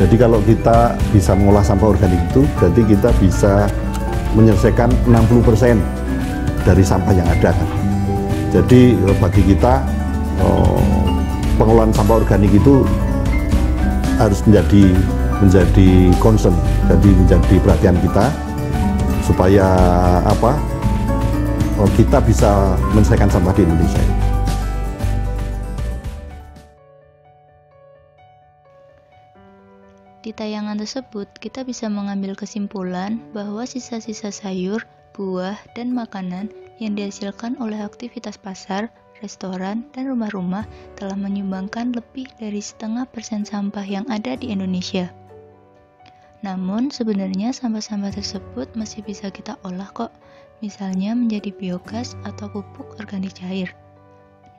Jadi kalau kita bisa mengolah sampah organik itu, berarti kita bisa menyelesaikan 60% dari sampah yang ada kan. Jadi bagi kita pengelolaan sampah organik itu harus menjadi concern, jadi menjadi perhatian kita supaya kita bisa menyelesaikan sampah di Indonesia. Di tayangan tersebut, kita bisa mengambil kesimpulan bahwa sisa-sisa sayur, buah, dan makanan yang dihasilkan oleh aktivitas pasar, restoran, dan rumah-rumah telah menyumbangkan lebih dari 0,5% sampah yang ada di Indonesia. Namun, sebenarnya sampah-sampah tersebut masih bisa kita olah kok, misalnya menjadi biogas atau pupuk organik cair.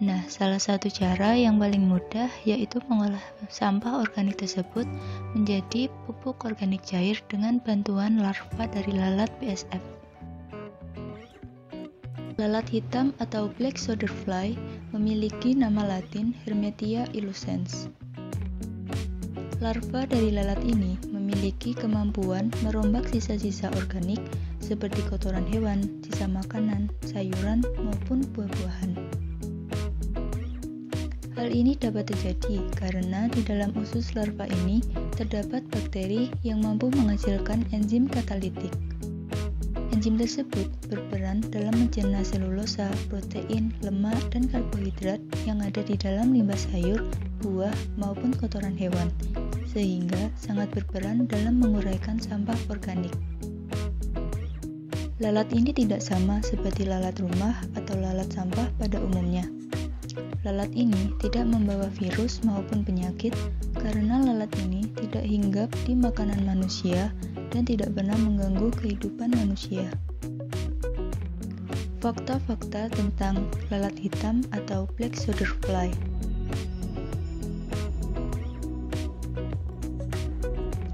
Nah, salah satu cara yang paling mudah yaitu mengolah sampah organik tersebut menjadi pupuk organik cair dengan bantuan larva dari lalat BSF. Lalat hitam atau black soldier fly memiliki nama latin Hermetia illucens. Larva dari lalat ini memiliki kemampuan merombak sisa-sisa organik seperti kotoran hewan, sisa makanan, sayuran, maupun buah-buahan. Hal ini dapat terjadi karena di dalam usus larva ini terdapat bakteri yang mampu menghasilkan enzim katalitik. Enzim tersebut berperan dalam mencerna selulosa, protein, lemak, dan karbohidrat yang ada di dalam limbah sayur, buah, maupun kotoran hewan, sehingga sangat berperan dalam menguraikan sampah organik. Lalat ini tidak sama seperti lalat rumah atau lalat sampah pada umumnya. Lalat ini tidak membawa virus maupun penyakit karena lalat ini tidak hinggap di makanan manusia dan tidak pernah mengganggu kehidupan manusia. Fakta-fakta tentang lalat hitam atau black soldier fly.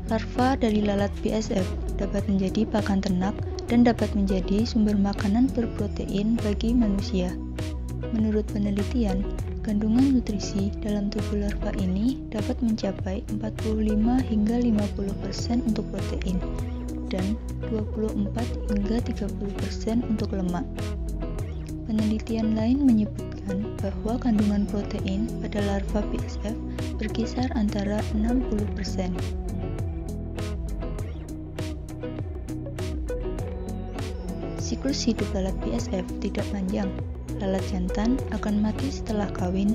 Larva dari lalat BSF dapat menjadi pakan ternak dan dapat menjadi sumber makanan berprotein bagi manusia. Menurut penelitian, kandungan nutrisi dalam tubuh larva ini dapat mencapai 45 hingga 50% untuk protein dan 24 hingga 30% untuk lemak. Penelitian lain menyebutkan bahwa kandungan protein pada larva BSF berkisar antara 60%. Siklus hidup lalat BSF tidak panjang. Lalat jantan akan mati setelah kawin,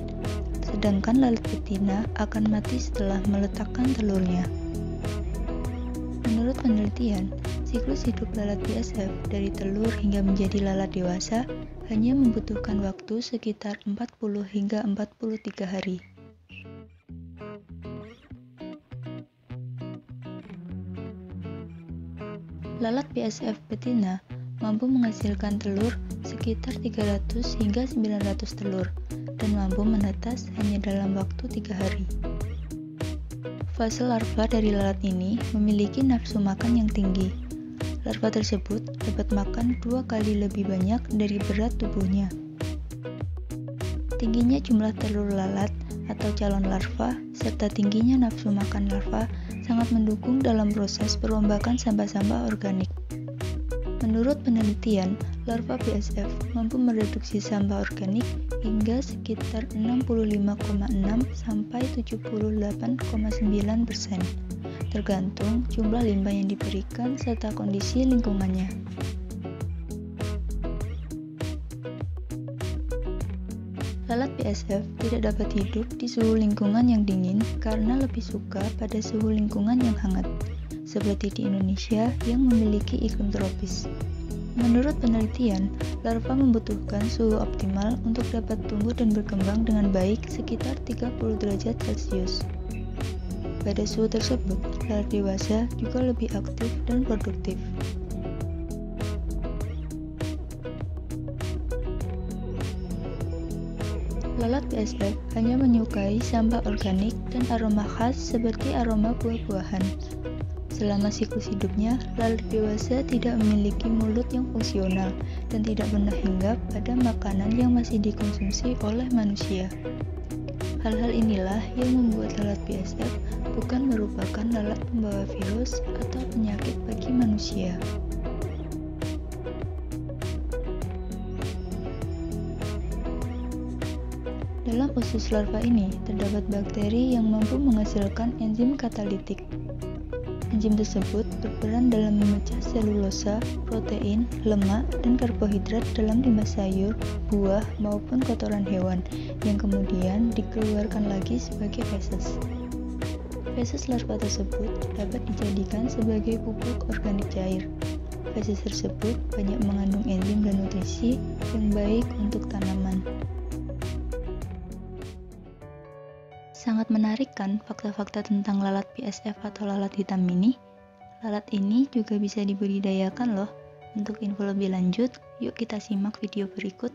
sedangkan lalat betina akan mati setelah meletakkan telurnya. Menurut penelitian, siklus hidup lalat BSF dari telur hingga menjadi lalat dewasa hanya membutuhkan waktu sekitar 40 hingga 43 hari. Lalat BSF betina mampu menghasilkan telur sekitar 300 hingga 900 telur dan mampu menetas hanya dalam waktu 3 hari. Fase larva dari lalat ini memiliki nafsu makan yang tinggi. Larva tersebut dapat makan 2 kali lebih banyak dari berat tubuhnya. Tingginya jumlah telur lalat atau calon larva serta tingginya nafsu makan larva sangat mendukung dalam proses perombakan sampah-sampah organik. Menurut penelitian, larva BSF mampu mereduksi sampah organik hingga sekitar 65,6 sampai 78,9%, tergantung jumlah limbah yang diberikan serta kondisi lingkungannya. Lalat BSF tidak dapat hidup di suhu lingkungan yang dingin karena lebih suka pada suhu lingkungan yang hangat, seperti di Indonesia yang memiliki iklim tropis. Menurut penelitian, larva membutuhkan suhu optimal untuk dapat tumbuh dan berkembang dengan baik sekitar 30 derajat Celcius. Pada suhu tersebut, lalat dewasa juga lebih aktif dan produktif. Lalat BSF hanya menyukai sampah organik dan aroma khas seperti aroma buah-buahan. Selama siklus hidupnya, lalat dewasa tidak memiliki mulut yang fungsional dan tidak pernah hinggap pada makanan yang masih dikonsumsi oleh manusia. Hal-hal inilah yang membuat lalat BSF bukan merupakan lalat pembawa virus atau penyakit bagi manusia. Dalam usus larva ini terdapat bakteri yang mampu menghasilkan enzim katalitik. Enzim tersebut berperan dalam memecah selulosa, protein, lemak, dan karbohidrat dalam limbah sayur, buah, maupun kotoran hewan yang kemudian dikeluarkan lagi sebagai feses. Feses larva tersebut dapat dijadikan sebagai pupuk organik cair. Feses tersebut banyak mengandung enzim dan nutrisi yang baik untuk tanaman. Sangat menarik kan fakta-fakta tentang lalat PSF atau lalat hitam ini? Lalat ini juga bisa dibudidayakan loh. Untuk info lebih lanjut, yuk kita simak video berikut.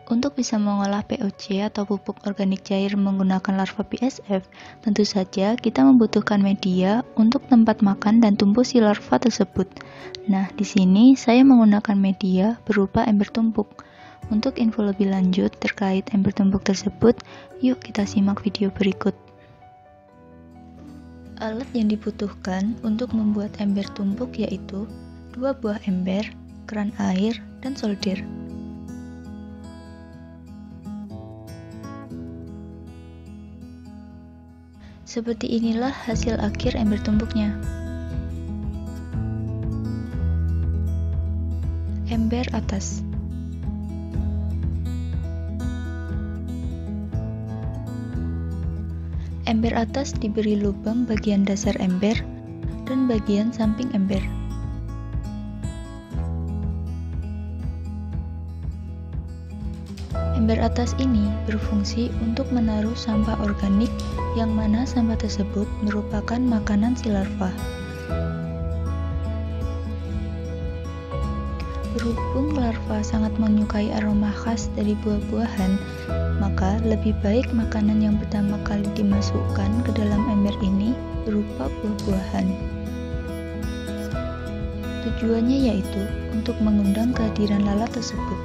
Untuk bisa mengolah POC atau pupuk organik cair menggunakan larva PSF, tentu saja kita membutuhkan media untuk tempat makan dan tumbuh si larva tersebut. Nah, di sini saya menggunakan media berupa ember tumpuk. Untuk info lebih lanjut terkait ember tumpuk tersebut, yuk kita simak video berikut. Alat yang dibutuhkan untuk membuat ember tumpuk yaitu 2 buah ember, keran air, dan solder. Seperti inilah hasil akhir ember tumpuknya. Ember atas. Ember atas diberi lubang bagian dasar ember dan bagian samping ember. Ember atas ini berfungsi untuk menaruh sampah organik yang mana sampah tersebut merupakan makanan si larva. Berhubung larva sangat menyukai aroma khas dari buah-buahan, maka lebih baik makanan yang pertama kali dimasukkan ke dalam ember ini berupa buah-buahan. Tujuannya yaitu untuk mengundang kehadiran lalat tersebut.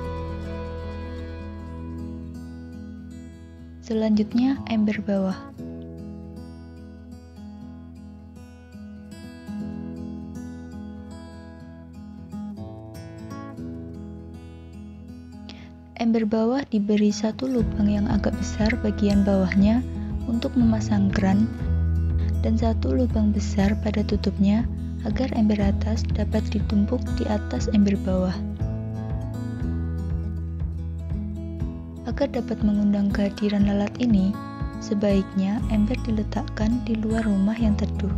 Selanjutnya, ember bawah. Ember bawah diberi satu lubang yang agak besar bagian bawahnya untuk memasang keran dan satu lubang besar pada tutupnya agar ember atas dapat ditumpuk di atas ember bawah. Agar dapat mengundang kehadiran lalat ini, sebaiknya ember diletakkan di luar rumah yang teduh.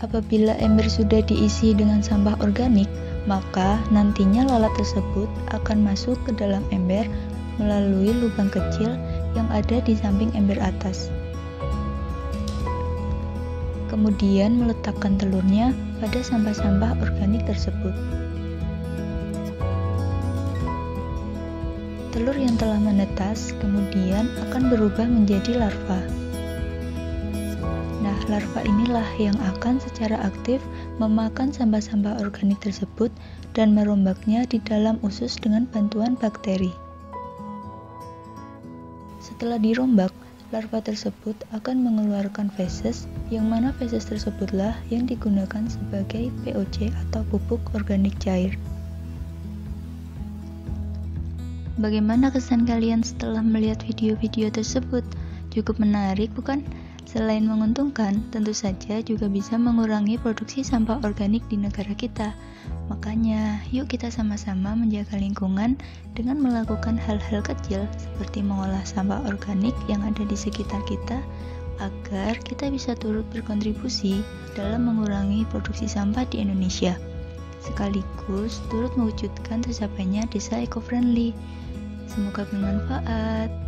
Apabila ember sudah diisi dengan sampah organik, maka nantinya lalat tersebut akan masuk ke dalam ember melalui lubang kecil yang ada di samping ember atas. Kemudian meletakkan telurnya pada sampah-sampah organik tersebut. Telur yang telah menetas kemudian akan berubah menjadi larva. Nah, larva inilah yang akan secara aktif memakan sampah-sampah organik tersebut dan merombaknya di dalam usus dengan bantuan bakteri. Setelah dirombak, larva tersebut akan mengeluarkan feses, yang mana feses tersebutlah yang digunakan sebagai POC atau pupuk organik cair. Bagaimana kesan kalian setelah melihat video-video tersebut? Cukup menarik, bukan? Selain menguntungkan, tentu saja juga bisa mengurangi produksi sampah organik di negara kita. Makanya, yuk kita sama-sama menjaga lingkungan dengan melakukan hal-hal kecil seperti mengolah sampah organik yang ada di sekitar kita, agar kita bisa turut berkontribusi dalam mengurangi produksi sampah di Indonesia, sekaligus turut mewujudkan tercapainya desa eco-friendly. Semoga bermanfaat.